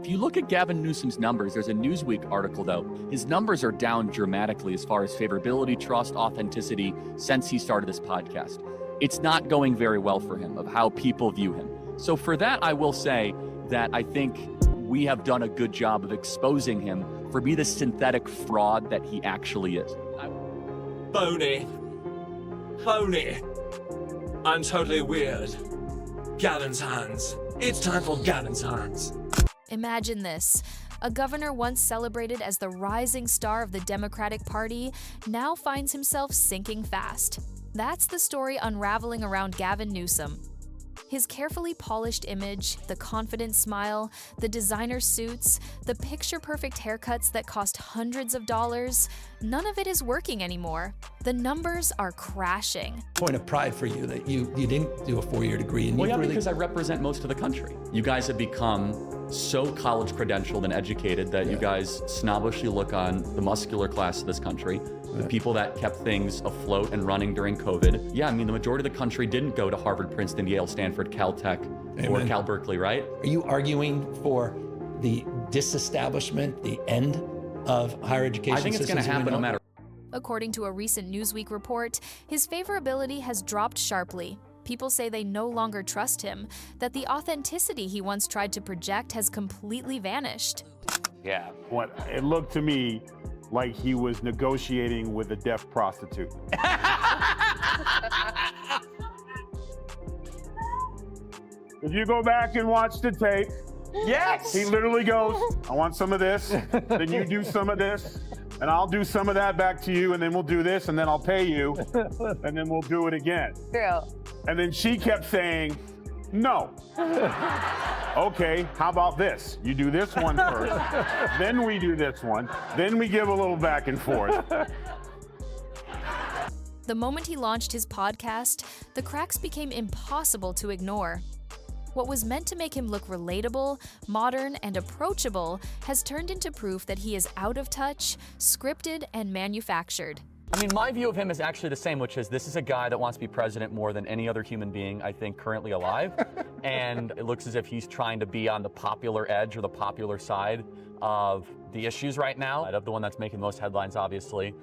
If you look at Gavin Newsom's numbers, there's a Newsweek article out. His numbers are down dramatically as far as favorability, trust, authenticity since he started this podcast. It's not going very well for him of how people view him. So for that, I will say that I think we have done a good job of exposing him for being the synthetic fraud that he actually is. Phony. Phony. I'm totally weird. Gavin's hands. It's time for Gavin's hands. Imagine this. A governor once celebrated as the rising star of the Democratic Party now finds himself sinking fast. That's the story unraveling around Gavin Newsom. His carefully polished image, the confident smile, the designer suits, the picture-perfect haircuts that cost hundreds of dollars, none of it is working anymore. The numbers are crashing. Point of pride for you that you didn't do a 4-year degree. And Well, yeah, really... because I represent most of the country. You guys have become so college credentialed and educated that you guys snobbishly look on the muscular class of this country, the people that kept things afloat and running during COVID. Yeah, I mean, the majority of the country didn't go to Harvard, Princeton, Yale, Stanford, Caltech, or Cal Berkeley, right? Are you arguing for the disestablishment, the end of higher education? I think it's going to happen no matter. According to a recent Newsweek report, his favorability has dropped sharply. People say they no longer trust him, that the authenticity he once tried to project has completely vanished. Yeah. What it looked to me like he was negotiating with a deaf prostitute. If you go back and watch the tape, Yes! he literally goes, I want some of this, then you do some of this, and I'll do some of that back to you, and then we'll do this, and then I'll pay you, and then we'll do it again. True. And then she kept saying, no. Okay, how about this? You do this one first, then we do this one, then we give a little back and forth. The moment he launched his podcast, the cracks became impossible to ignore. What was meant to make him look relatable, modern, and approachable has turned into proof that he is out of touch, scripted, and manufactured. I mean, my view of him is actually the same, which is this is a guy that wants to be president more than any other human being, I think, currently alive. And it looks as if he's trying to be on the popular edge or the popular side of the issues right now. The one that's making the most headlines, obviously,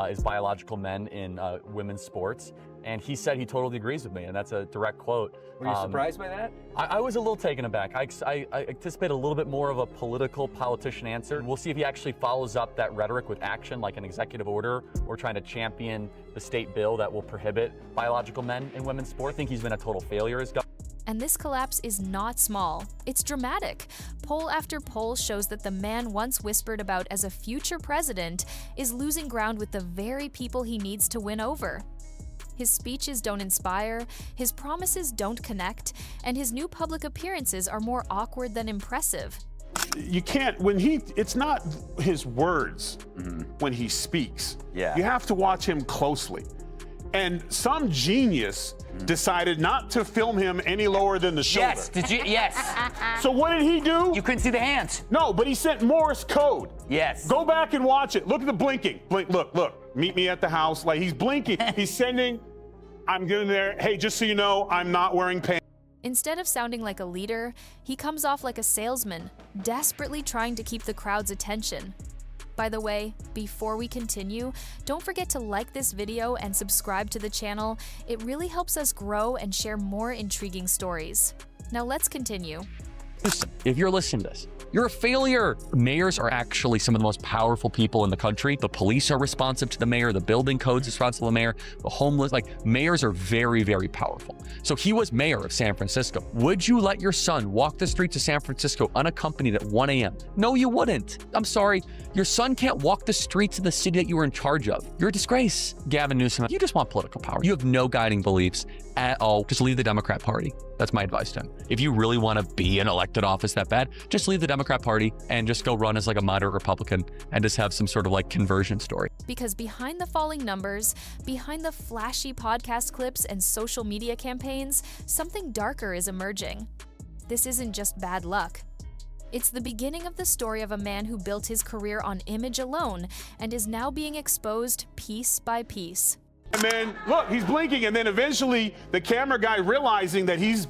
is biological men in women's sports. And he said he totally agrees with me, and that's a direct quote. Were you surprised by that? I was a little taken aback. I anticipate a little bit more of a politician answer. We'll see if he actually follows up that rhetoric with action, like an executive order or trying to champion the state bill that will prohibit biological men in women's sport. I think he's been a total failure as governor. And this collapse is not small. It's dramatic. Poll after poll shows that the man once whispered about as a future president is losing ground with the very people he needs to win over. His speeches don't inspire, his promises don't connect, and his new public appearances are more awkward than impressive. You can't, it's not his words when he speaks. Yeah. You have to watch him closely. And some genius decided not to film him any lower than the shoulder. Yes, did you? Yes. So what did he do? You couldn't see the hands. No, but he sent Morse code. Yes. Go back and watch it. Look at the blinking. Blink, look. Meet me at the house. Like, he's blinking. He's sending, I'm getting there. Hey, just so you know, I'm not wearing pants. Instead of sounding like a leader, he comes off like a salesman, desperately trying to keep the crowd's attention. By the way, before we continue, don't forget to like this video and subscribe to the channel. It really helps us grow and share more intriguing stories. Now let's continue. Listen, if you're listening to this, you're a failure. Mayors are actually some of the most powerful people in the country. The police are responsive to the mayor. The building code's responsive to the mayor. The homeless, mayors are very, very powerful. So he was mayor of San Francisco. Would you let your son walk the streets of San Francisco unaccompanied at 1 a.m.? No, you wouldn't. I'm sorry. Your son can't walk the streets of the city that you were in charge of. You're a disgrace. Gavin Newsom, you just want political power. You have no guiding beliefs at all. Just leave the Democrat Party. That's my advice to him. If you really want to be in elected office that bad, just leave the Democrat Party and just go run as like a moderate Republican and just have some sort of like conversion story. Because behind the falling numbers, behind the flashy podcast clips and social media campaigns, something darker is emerging. This isn't just bad luck. It's the beginning of the story of a man who built his career on image alone and is now being exposed piece by piece. And then, look, he's blinking, and then eventually the camera guy realizing that he's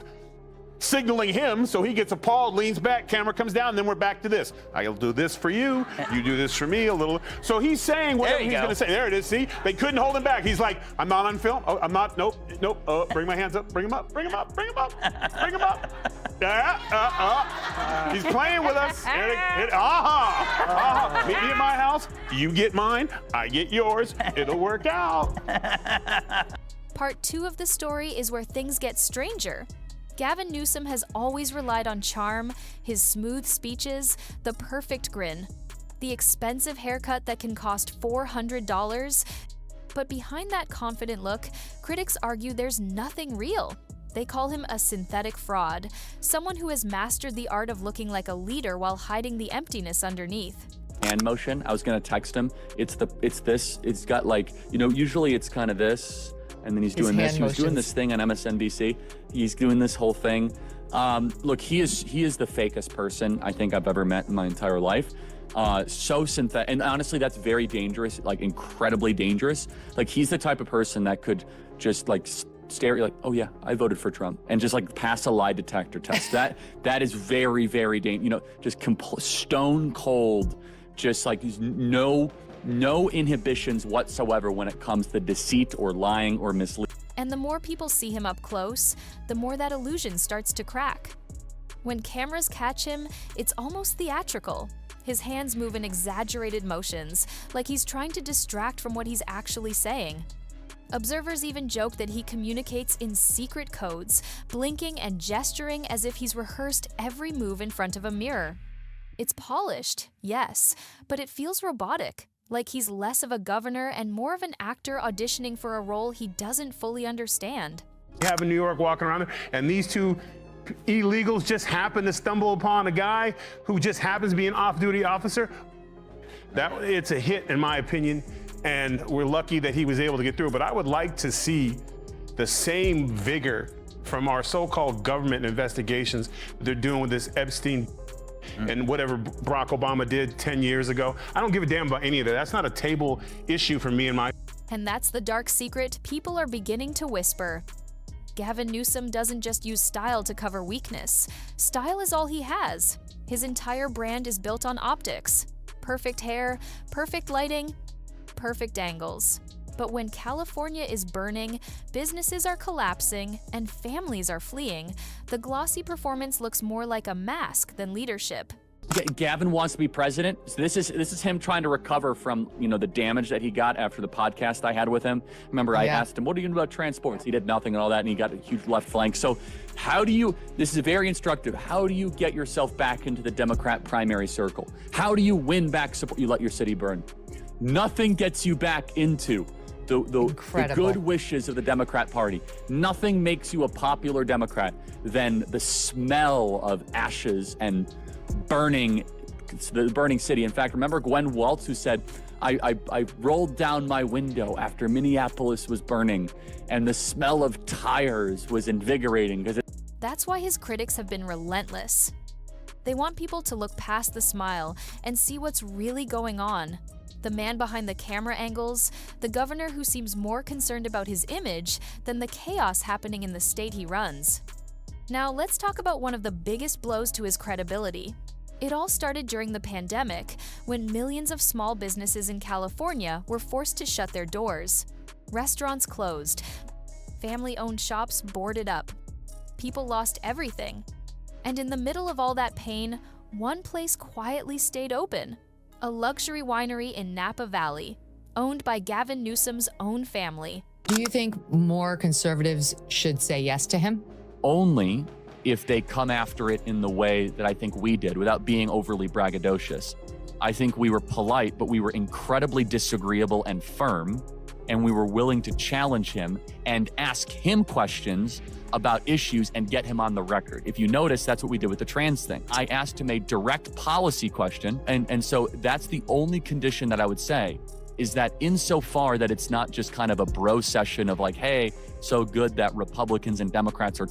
signaling him, so he gets appalled, leans back, camera comes down, and then we're back to this. I'll do this for you, you do this for me a little. So he's saying whatever he's going to say. There it is, see? They couldn't hold him back. He's like, I'm not on film. Oh, I'm not, nope. Oh, bring my hands up, bring him up, bring him up, bring him up, bring him up. He's playing with us. Meet me at my house, you get mine, I get yours, it'll work out. Part 2 of the story is where things get stranger. Gavin Newsom has always relied on charm, his smooth speeches, the perfect grin, the expensive haircut that can cost $400. But behind that confident look, critics argue there's nothing real. They call him a synthetic fraud, someone who has mastered the art of looking like a leader while hiding the emptiness underneath. Hand motion, I was gonna text him. It's this, it's got like, usually it's kind of this, and then he's doing this. He was doing this thing on MSNBC. He's doing this whole thing. Look, he is the fakest person I think I've ever met in my entire life. So synthetic, and honestly, that's very dangerous, like incredibly dangerous. Like he's the type of person that could just like stare at you like, oh yeah, I voted for Trump, and just like pass a lie detector test. that is very, very dangerous. Just stone cold, just like no inhibitions whatsoever when it comes to deceit or lying or misleading. And the more people see him up close, the more that illusion starts to crack. When cameras catch him, it's almost theatrical. His hands move in exaggerated motions, like he's trying to distract from what he's actually saying. Observers even joke that he communicates in secret codes, blinking and gesturing as if he's rehearsed every move in front of a mirror. It's polished, yes, but it feels robotic. Like he's less of a governor and more of an actor auditioning for a role he doesn't fully understand. You have in New York walking around there, and these two illegals just happen to stumble upon a guy who just happens to be an off-duty officer. It's a hit, in my opinion, and we're lucky that he was able to get through. But I would like to see the same vigor from our so-called government investigations they're doing with this Epstein and whatever Barack Obama did 10 years ago. I don't give a damn about any of that. That's not a table issue for me and my... And that's the dark secret people are beginning to whisper. Gavin Newsom doesn't just use style to cover weakness. Style is all he has. His entire brand is built on optics. Perfect hair, perfect lighting, perfect angles. But when California is burning, businesses are collapsing, and families are fleeing, the glossy performance looks more like a mask than leadership. Gavin wants to be president. So this is him trying to recover from, the damage that he got after the podcast I had with him. Remember, I asked him, what are you going to do about transports? He did nothing and all that, and he got a huge left flank. So this is very instructive. How do you get yourself back into the Democrat primary circle? How do you win back support? You let your city burn. Nothing gets you back into the good wishes of the Democrat Party. Nothing makes you a popular Democrat than the smell of ashes and the burning city. In fact, remember Gwen Waltz, who said, I rolled down my window after Minneapolis was burning, and the smell of tires was invigorating. That's why his critics have been relentless. They want people to look past the smile and see what's really going on. The man behind the camera angles, the governor who seems more concerned about his image than the chaos happening in the state he runs. Now let's talk about one of the biggest blows to his credibility. It all started during the pandemic, when millions of small businesses in California were forced to shut their doors. Restaurants closed, family-owned shops boarded up. People lost everything. And in the middle of all that pain, one place quietly stayed open. A luxury winery in Napa Valley, owned by Gavin Newsom's own family. Do you think more conservatives should say yes to him? Only if they come after it in the way that I think we did, without being overly braggadocious. I think we were polite, but we were incredibly disagreeable and firm, and we were willing to challenge him and ask him questions about issues and get him on the record. If you notice, that's what we did with the trans thing. I asked him a direct policy question, and so that's the only condition that I would say, is that insofar that it's not just kind of a bro session of like, hey, so good that Republicans and Democrats are...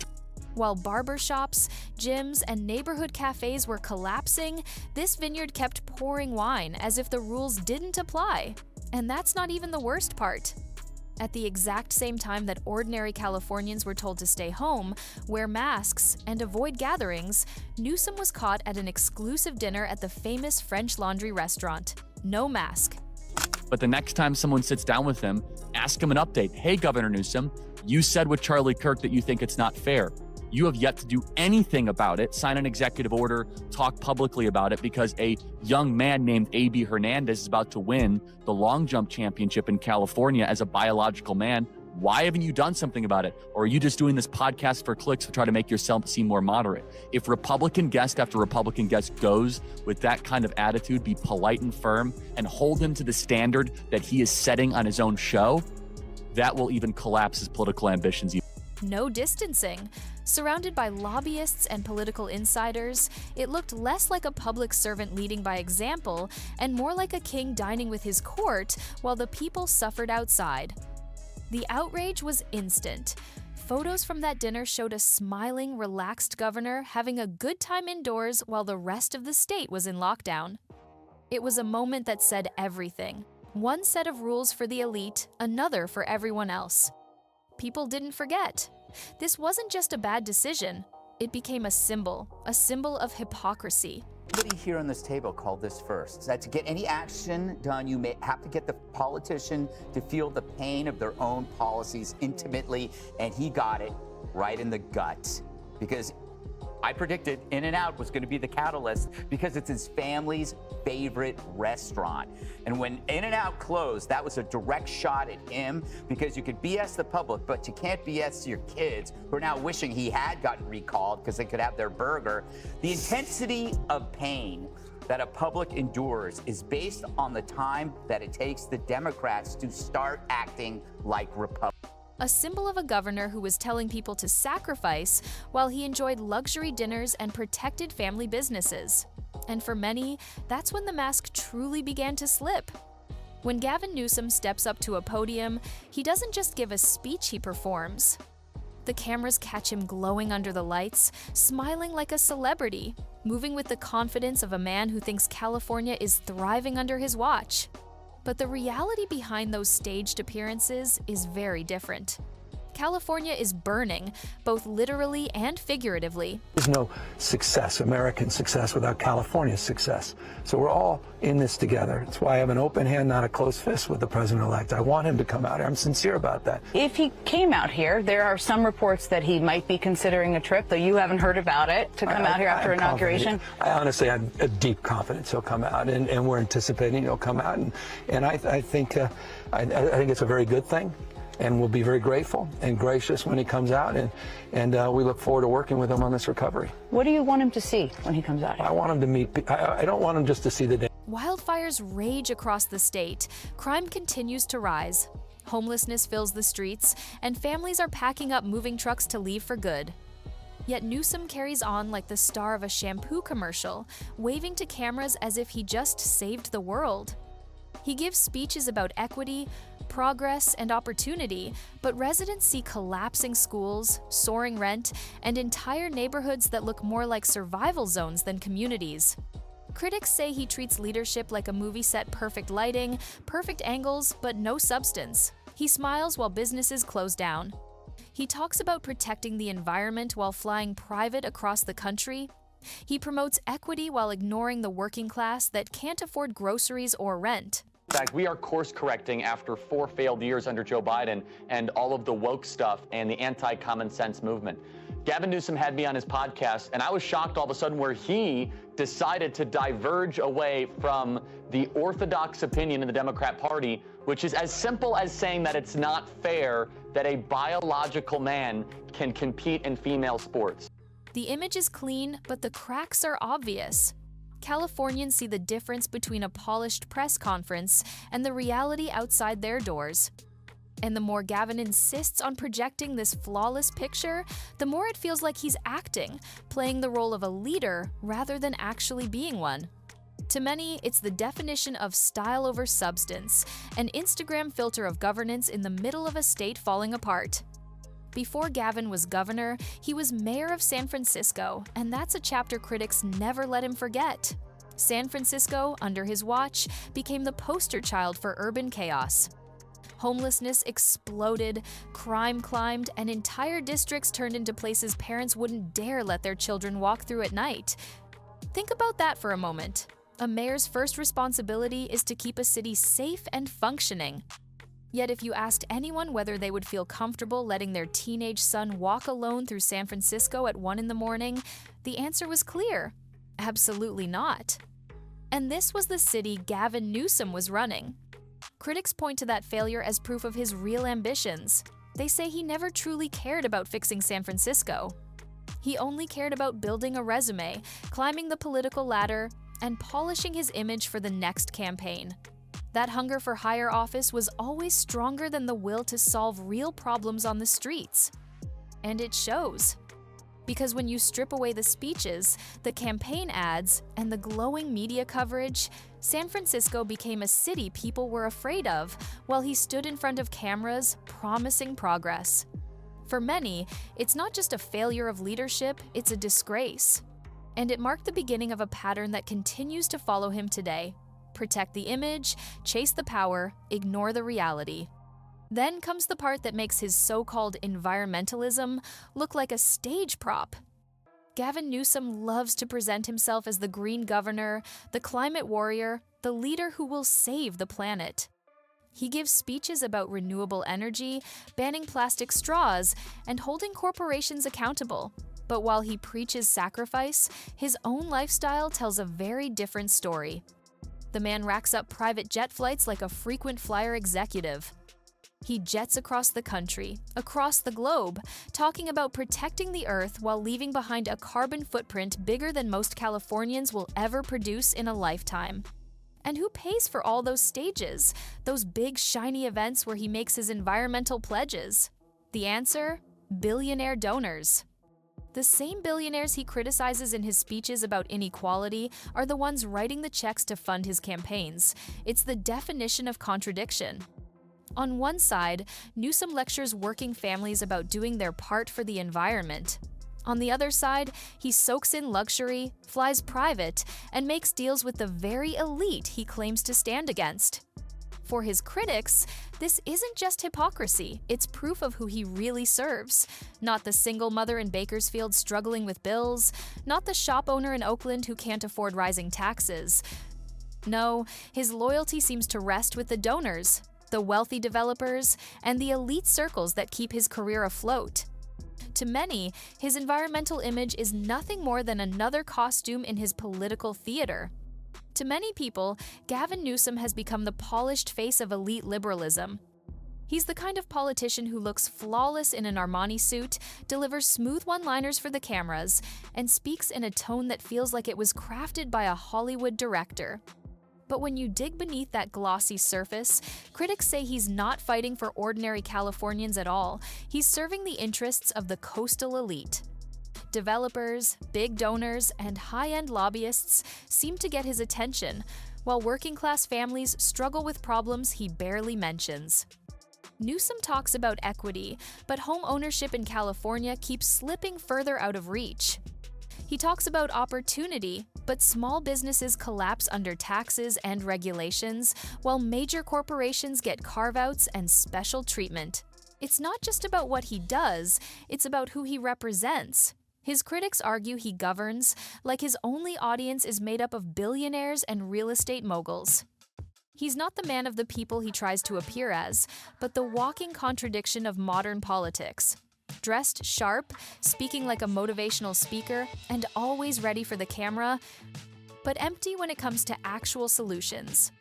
While barbershops, gyms, and neighborhood cafes were collapsing, this vineyard kept pouring wine as if the rules didn't apply. And that's not even the worst part. At the exact same time that ordinary Californians were told to stay home, wear masks, and avoid gatherings, Newsom was caught at an exclusive dinner at the famous French Laundry restaurant. No mask. But the next time someone sits down with him, ask him an update. Hey, Governor Newsom, you said with Charlie Kirk that you think it's not fair. You have yet to do anything about it, sign an executive order, talk publicly about it, because a young man named A.B. Hernandez is about to win the long jump championship in California as a biological man. Why haven't you done something about it? Or are you just doing this podcast for clicks to try to make yourself seem more moderate? If Republican guest after Republican guest goes with that kind of attitude, be polite and firm, and hold him to the standard that he is setting on his own show, that will even collapse his political ambitions. No distancing. Surrounded by lobbyists and political insiders, it looked less like a public servant leading by example and more like a king dining with his court while the people suffered outside. The outrage was instant. Photos from that dinner showed a smiling, relaxed governor having a good time indoors while the rest of the state was in lockdown. It was a moment that said everything. One set of rules for the elite, another for everyone else. People didn't forget. This wasn't just a bad decision. It became a symbol of hypocrisy. Everybody here on this table called this first. That to get any action done, you may have to get the politician to feel the pain of their own policies intimately, and he got it right in the gut. Because I predicted In-N-Out was going to be the catalyst because it's his family's favorite restaurant. And when In-N-Out closed, that was a direct shot at him because you could BS the public, but you can't BS your kids who are now wishing he had gotten recalled because they could have their burger. The intensity of pain that a public endures is based on the time that it takes the Democrats to start acting like Republicans. A symbol of a governor who was telling people to sacrifice while he enjoyed luxury dinners and protected family businesses. And for many, that's when the mask truly began to slip. When Gavin Newsom steps up to a podium, he doesn't just give a speech, he performs. The cameras catch him glowing under the lights, smiling like a celebrity, moving with the confidence of a man who thinks California is thriving under his watch. But the reality behind those staged appearances is very different. California is burning, both literally and figuratively. There's no success, American success, without California's success. So we're all in this together. That's why I have an open hand, not a closed fist with the president-elect. I want him to come out here. I'm sincere about that. If he came out here, there are some reports that he might be considering a trip, though you haven't heard about it, to come out here after inauguration. I honestly have a deep confidence he'll come out, and we're anticipating he'll come out. And I think it's a very good thing. And we'll be very grateful and gracious when he comes out, and we look forward to working with him on this recovery. What do you want him to see when he comes out here? I want him to meet. I don't want him just to see the day. Wildfires rage across the state. Crime continues to rise. Homelessness fills the streets, and families are packing up moving trucks to leave for good. Yet Newsom carries on like the star of a shampoo commercial, waving to cameras as if he just saved the world. He gives speeches about equity, progress, and opportunity, but residents see collapsing schools, soaring rent, and entire neighborhoods that look more like survival zones than communities. Critics say he treats leadership like a movie set: perfect lighting, perfect angles, but no substance. He smiles while businesses close down. He talks about protecting the environment while flying private across the country. He promotes equity while ignoring the working class that can't afford groceries or rent. In fact, we are course correcting after 4 failed years under Joe Biden and all of the woke stuff and the anti-common sense movement. Gavin Newsom had me on his podcast, and I was shocked all of a sudden where he decided to diverge away from the orthodox opinion in the Democrat Party, which is as simple as saying that it's not fair that a biological man can compete in female sports. The image is clean, but the cracks are obvious. Californians see the difference between a polished press conference and the reality outside their doors. And the more Gavin insists on projecting this flawless picture, the more it feels like he's acting, playing the role of a leader rather than actually being one. To many, it's the definition of style over substance, an Instagram filter of governance in the middle of a state falling apart. Before Gavin was governor, he was mayor of San Francisco, and that's a chapter critics never let him forget. San Francisco, under his watch, became the poster child for urban chaos. Homelessness exploded, crime climbed, and entire districts turned into places parents wouldn't dare let their children walk through at night. Think about that for a moment. A mayor's first responsibility is to keep a city safe and functioning. Yet if you asked anyone whether they would feel comfortable letting their teenage son walk alone through San Francisco at 1 a.m, the answer was clear: absolutely not. And this was the city Gavin Newsom was running. Critics point to that failure as proof of his real ambitions. They say he never truly cared about fixing San Francisco. He only cared about building a resume, climbing the political ladder, and polishing his image for the next campaign. That hunger for higher office was always stronger than the will to solve real problems on the streets. And it shows. Because when you strip away the speeches, the campaign ads, and the glowing media coverage, San Francisco became a city people were afraid of while he stood in front of cameras promising progress. For many, it's not just a failure of leadership, it's a disgrace. And it marked the beginning of a pattern that continues to follow him today. Protect the image, chase the power, ignore the reality. Then comes the part that makes his so-called environmentalism look like a stage prop. Gavin Newsom loves to present himself as the green governor, the climate warrior, the leader who will save the planet. He gives speeches about renewable energy, banning plastic straws, and holding corporations accountable. But while he preaches sacrifice, his own lifestyle tells a very different story. The man racks up private jet flights like a frequent flyer executive. He jets across the country, across the globe, talking about protecting the earth while leaving behind a carbon footprint bigger than most Californians will ever produce in a lifetime. And who pays for all those stages, those big shiny events where he makes his environmental pledges? The answer? Billionaire donors. The same billionaires he criticizes in his speeches about inequality are the ones writing the checks to fund his campaigns. It's the definition of contradiction. On one side, Newsom lectures working families about doing their part for the environment. On the other side, he soaks in luxury, flies private, and makes deals with the very elite he claims to stand against. For his critics, this isn't just hypocrisy, it's proof of who he really serves. Not the single mother in Bakersfield struggling with bills, not the shop owner in Oakland who can't afford rising taxes. No, his loyalty seems to rest with the donors, the wealthy developers, and the elite circles that keep his career afloat. To many, his environmental image is nothing more than another costume in his political theater. To many people, Gavin Newsom has become the polished face of elite liberalism. He's the kind of politician who looks flawless in an Armani suit, delivers smooth one-liners for the cameras, and speaks in a tone that feels like it was crafted by a Hollywood director. But when you dig beneath that glossy surface, critics say he's not fighting for ordinary Californians at all. He's serving the interests of the coastal elite. Developers, big donors, and high-end lobbyists seem to get his attention, while working-class families struggle with problems he barely mentions. Newsom talks about equity, but home ownership in California keeps slipping further out of reach. He talks about opportunity, but small businesses collapse under taxes and regulations, while major corporations get carve-outs and special treatment. It's not just about what he does, it's about who he represents. His critics argue he governs like his only audience is made up of billionaires and real estate moguls. He's not the man of the people he tries to appear as, but the walking contradiction of modern politics. Dressed sharp, speaking like a motivational speaker, and always ready for the camera, but empty when it comes to actual solutions.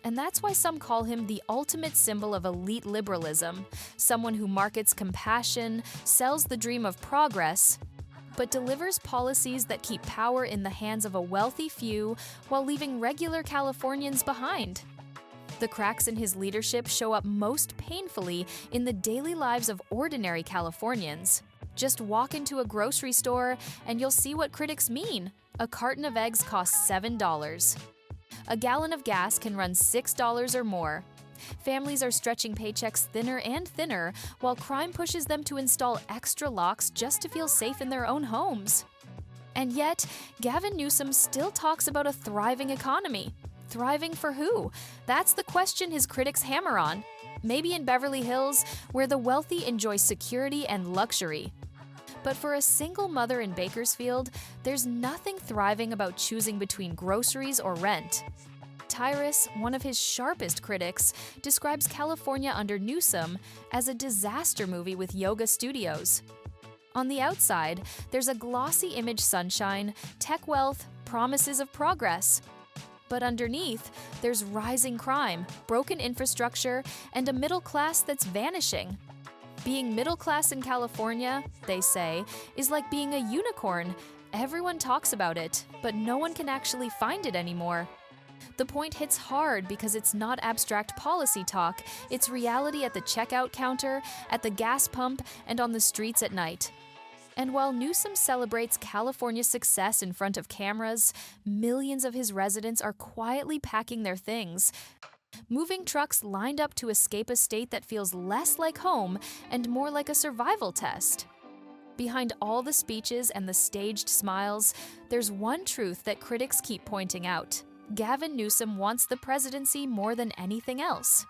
And that's why some call him the ultimate symbol of elite liberalism, someone who markets compassion, sells the dream of progress, but delivers policies that keep power in the hands of a wealthy few while leaving regular Californians behind. The cracks in his leadership show up most painfully in the daily lives of ordinary Californians. Just walk into a grocery store and you'll see what critics mean. A carton of eggs costs $7. A gallon of gas can run $6 or more. Families are stretching paychecks thinner and thinner, while crime pushes them to install extra locks just to feel safe in their own homes. And yet, Gavin Newsom still talks about a thriving economy. Thriving for who? That's the question his critics hammer on. Maybe in Beverly Hills, where the wealthy enjoy security and luxury. But for a single mother in Bakersfield, there's nothing thriving about choosing between groceries or rent. Tyrus, one of his sharpest critics, describes California under Newsom as a disaster movie with yoga studios. On the outside, there's a glossy image sunshine, tech wealth, promises of progress. But underneath, there's rising crime, broken infrastructure, and a middle class that's vanishing. Being middle class in California, they say, is like being a unicorn. Everyone talks about it, but no one can actually find it anymore. The point hits hard because it's not abstract policy talk, it's reality at the checkout counter, at the gas pump, and on the streets at night. And while Newsom celebrates California's success in front of cameras, millions of his residents are quietly packing their things. Moving trucks lined up to escape a state that feels less like home and more like a survival test. Behind all the speeches and the staged smiles, there's one truth that critics keep pointing out. Gavin Newsom wants the presidency more than anything else.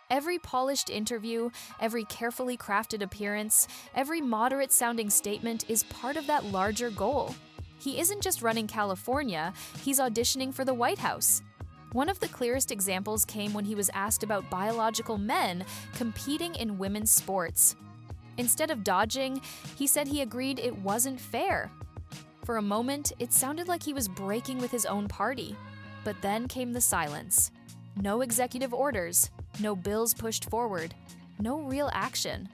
Every polished interview, every carefully crafted appearance, every moderate-sounding statement is part of that larger goal. He isn't just running California, he's auditioning for the White House. One of the clearest examples came when he was asked about biological men competing in women's sports. Instead of dodging, he said he agreed it wasn't fair. For a moment, it sounded like he was breaking with his own party. But then came the silence. No executive orders, no bills pushed forward, no real action.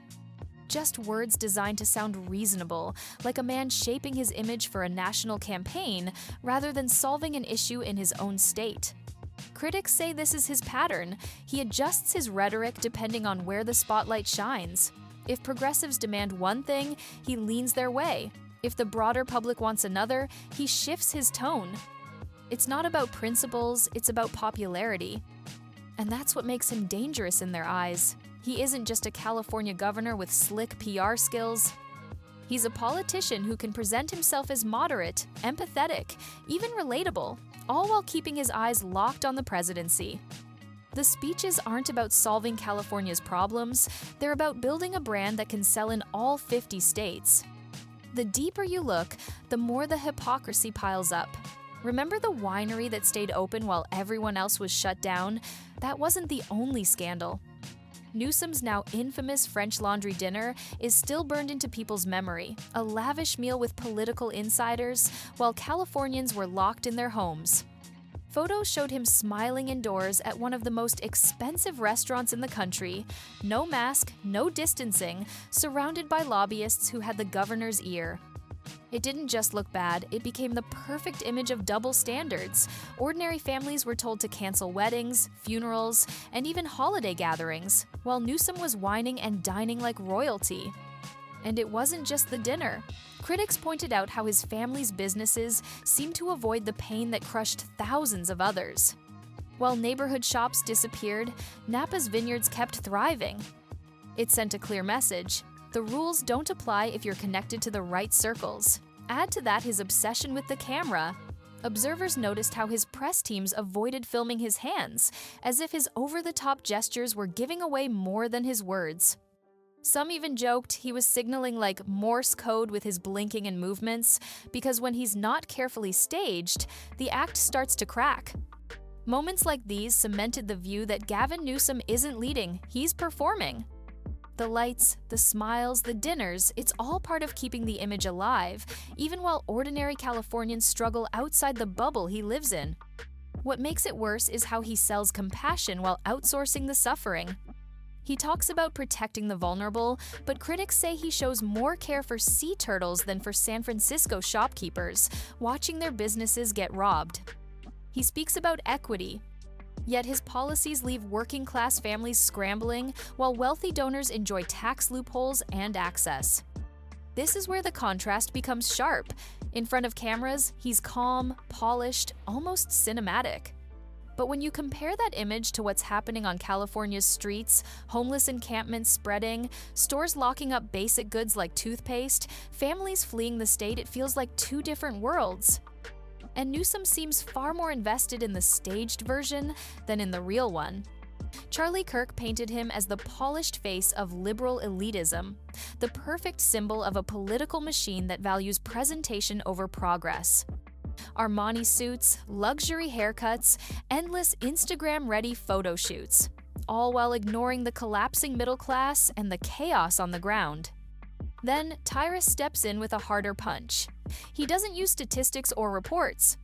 Just words designed to sound reasonable, like a man shaping his image for a national campaign rather than solving an issue in his own state. Critics say this is his pattern. He adjusts his rhetoric depending on where the spotlight shines. If progressives demand one thing, he leans their way. If the broader public wants another, he shifts his tone. It's not about principles, it's about popularity. And that's what makes him dangerous in their eyes. He isn't just a California governor with slick PR skills. He's a politician who can present himself as moderate, empathetic, even relatable, all while keeping his eyes locked on the presidency. The speeches aren't about solving California's problems, they're about building a brand that can sell in all 50 states. The deeper you look, the more the hypocrisy piles up. Remember the winery that stayed open while everyone else was shut down? That wasn't the only scandal. Newsom's now infamous French Laundry dinner is still burned into people's memory, a lavish meal with political insiders, while Californians were locked in their homes. Photos showed him smiling indoors at one of the most expensive restaurants in the country, no mask, no distancing, surrounded by lobbyists who had the governor's ear. It didn't just look bad, it became the perfect image of double standards. Ordinary families were told to cancel weddings, funerals, and even holiday gatherings, while Newsom was whining and dining like royalty. And it wasn't just the dinner. Critics pointed out how his family's businesses seemed to avoid the pain that crushed thousands of others. While neighborhood shops disappeared, Napa's vineyards kept thriving. It sent a clear message. The rules don't apply if you're connected to the right circles. Add to that his obsession with the camera. Observers noticed how his press teams avoided filming his hands, as if his over-the-top gestures were giving away more than his words. Some even joked he was signaling like Morse code with his blinking and movements, because when he's not carefully staged, the act starts to crack. Moments like these cemented the view that Gavin Newsom isn't leading, he's performing. The lights, the smiles, the dinners, it's all part of keeping the image alive, even while ordinary Californians struggle outside the bubble he lives in. What makes it worse is how he sells compassion while outsourcing the suffering. He talks about protecting the vulnerable, but critics say he shows more care for sea turtles than for San Francisco shopkeepers, watching their businesses get robbed. He speaks about equity. Yet his policies leave working-class families scrambling, while wealthy donors enjoy tax loopholes and access. This is where the contrast becomes sharp. In front of cameras, he's calm, polished, almost cinematic. But when you compare that image to what's happening on California's streets, homeless encampments spreading, stores locking up basic goods like toothpaste, families fleeing the state, it feels like two different worlds. And Newsom seems far more invested in the staged version than in the real one. Charlie Kirk painted him as the polished face of liberal elitism, the perfect symbol of a political machine that values presentation over progress. Armani suits, luxury haircuts, endless Instagram-ready photo shoots, all while ignoring the collapsing middle class and the chaos on the ground. Then, Tyrus steps in with a harder punch. He doesn't use statistics or reports.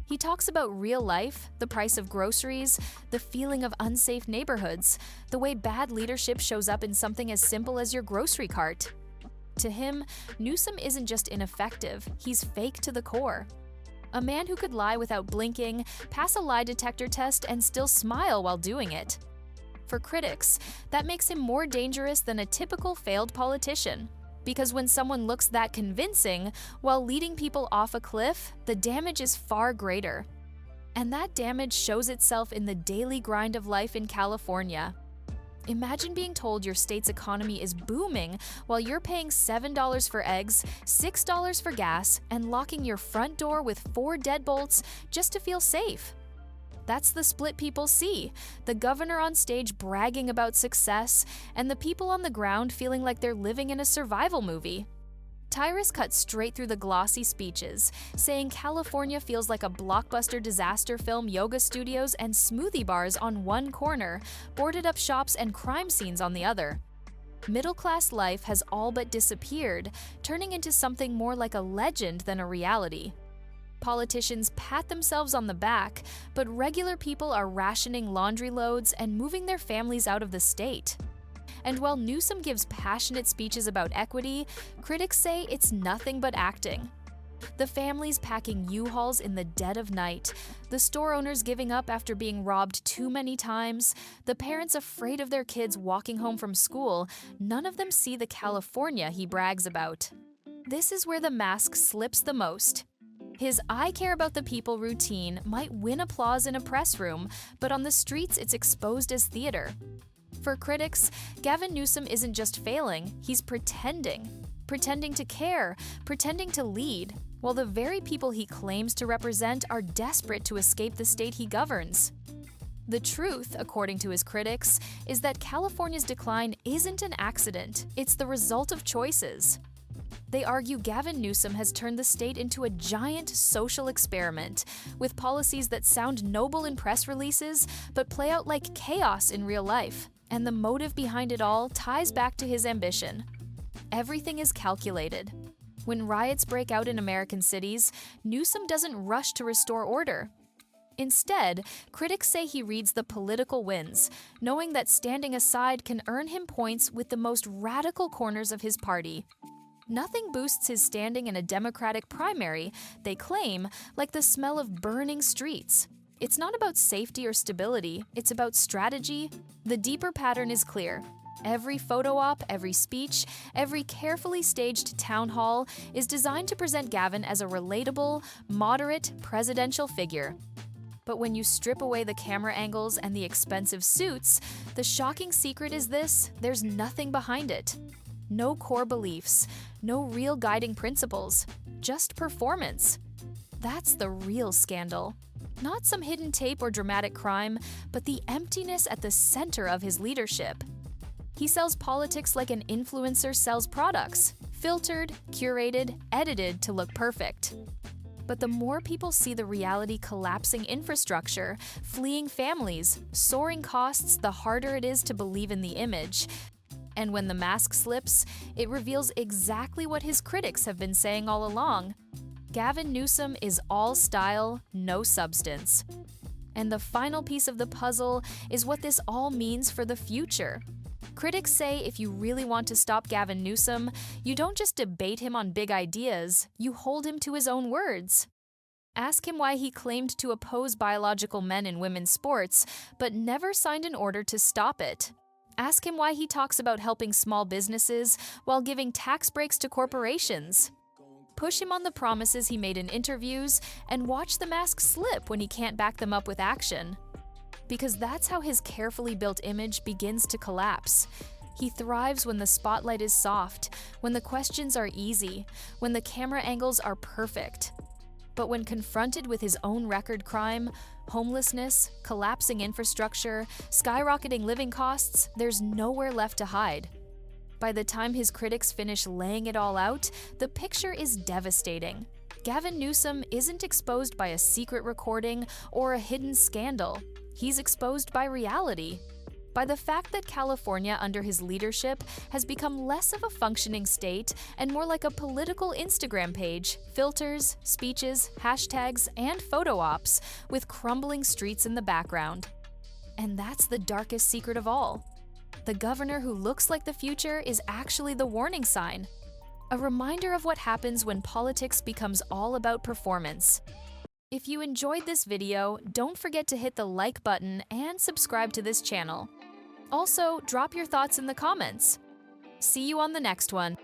He talks about real life, the price of groceries, the feeling of unsafe neighborhoods, the way bad leadership shows up in something as simple as your grocery cart. To him, Newsom isn't just ineffective, he's fake to the core. A man who could lie without blinking, pass a lie detector test, and still smile while doing it. For critics, that makes him more dangerous than a typical failed politician. Because when someone looks that convincing while leading people off a cliff, the damage is far greater. And that damage shows itself in the daily grind of life in California. Imagine being told your state's economy is booming while you're paying $7 for eggs, $6 for gas, and locking your front door with 4 deadbolts just to feel safe. That's the split people see, the governor on stage bragging about success, and the people on the ground feeling like they're living in a survival movie. Tyrus cut straight through the glossy speeches, saying California feels like a blockbuster disaster film, yoga studios and smoothie bars on one corner, boarded-up shops and crime scenes on the other. Middle-class life has all but disappeared, turning into something more like a legend than a reality. Politicians pat themselves on the back, but regular people are rationing laundry loads and moving their families out of the state. And while Newsom gives passionate speeches about equity, critics say it's nothing but acting. The families packing U-Hauls in the dead of night, the store owners giving up after being robbed too many times, the parents afraid of their kids walking home from school, none of them see the California he brags about. This is where the mask slips the most. His "I care about the people" routine might win applause in a press room, but on the streets it's exposed as theater. For critics, Gavin Newsom isn't just failing, he's pretending. Pretending to care, pretending to lead, while the very people he claims to represent are desperate to escape the state he governs. The truth, according to his critics, is that California's decline isn't an accident, it's the result of choices. They argue Gavin Newsom has turned the state into a giant social experiment, with policies that sound noble in press releases but play out like chaos in real life, and the motive behind it all ties back to his ambition. Everything is calculated. When riots break out in American cities, Newsom doesn't rush to restore order. Instead, critics say he reads the political winds, knowing that standing aside can earn him points with the most radical corners of his party. Nothing boosts his standing in a Democratic primary, they claim, like the smell of burning streets. It's not about safety or stability, it's about strategy. The deeper pattern is clear. Every photo op, every speech, every carefully staged town hall is designed to present Gavin as a relatable, moderate, presidential figure. But when you strip away the camera angles and the expensive suits, the shocking secret is this: there's nothing behind it. No core beliefs, no real guiding principles, just performance. That's the real scandal. Not some hidden tape or dramatic crime, but the emptiness at the center of his leadership. He sells politics like an influencer sells products, filtered, curated, edited to look perfect. But the more people see the reality: collapsing infrastructure, fleeing families, soaring costs, the harder it is to believe in the image. And when the mask slips, it reveals exactly what his critics have been saying all along. Gavin Newsom is all style, no substance. And the final piece of the puzzle is what this all means for the future. Critics say if you really want to stop Gavin Newsom, you don't just debate him on big ideas, you hold him to his own words. Ask him why he claimed to oppose biological men in women's sports, but never signed an order to stop it. Ask him why he talks about helping small businesses while giving tax breaks to corporations. Push him on the promises he made in interviews, and watch the mask slip when he can't back them up with action. Because that's how his carefully built image begins to collapse. He thrives when the spotlight is soft, when the questions are easy, when the camera angles are perfect. But when confronted with his own record crime, homelessness, collapsing infrastructure, skyrocketing living costs, there's nowhere left to hide. By the time his critics finish laying it all out, the picture is devastating. Gavin Newsom isn't exposed by a secret recording or a hidden scandal. He's exposed by reality. By the fact that California under his leadership has become less of a functioning state and more like a political Instagram page, filters, speeches, hashtags, and photo ops, with crumbling streets in the background. And that's the darkest secret of all. The governor who looks like the future is actually the warning sign. A reminder of what happens when politics becomes all about performance. If you enjoyed this video, don't forget to hit the like button and subscribe to this channel. Also, drop your thoughts in the comments. See you on the next one.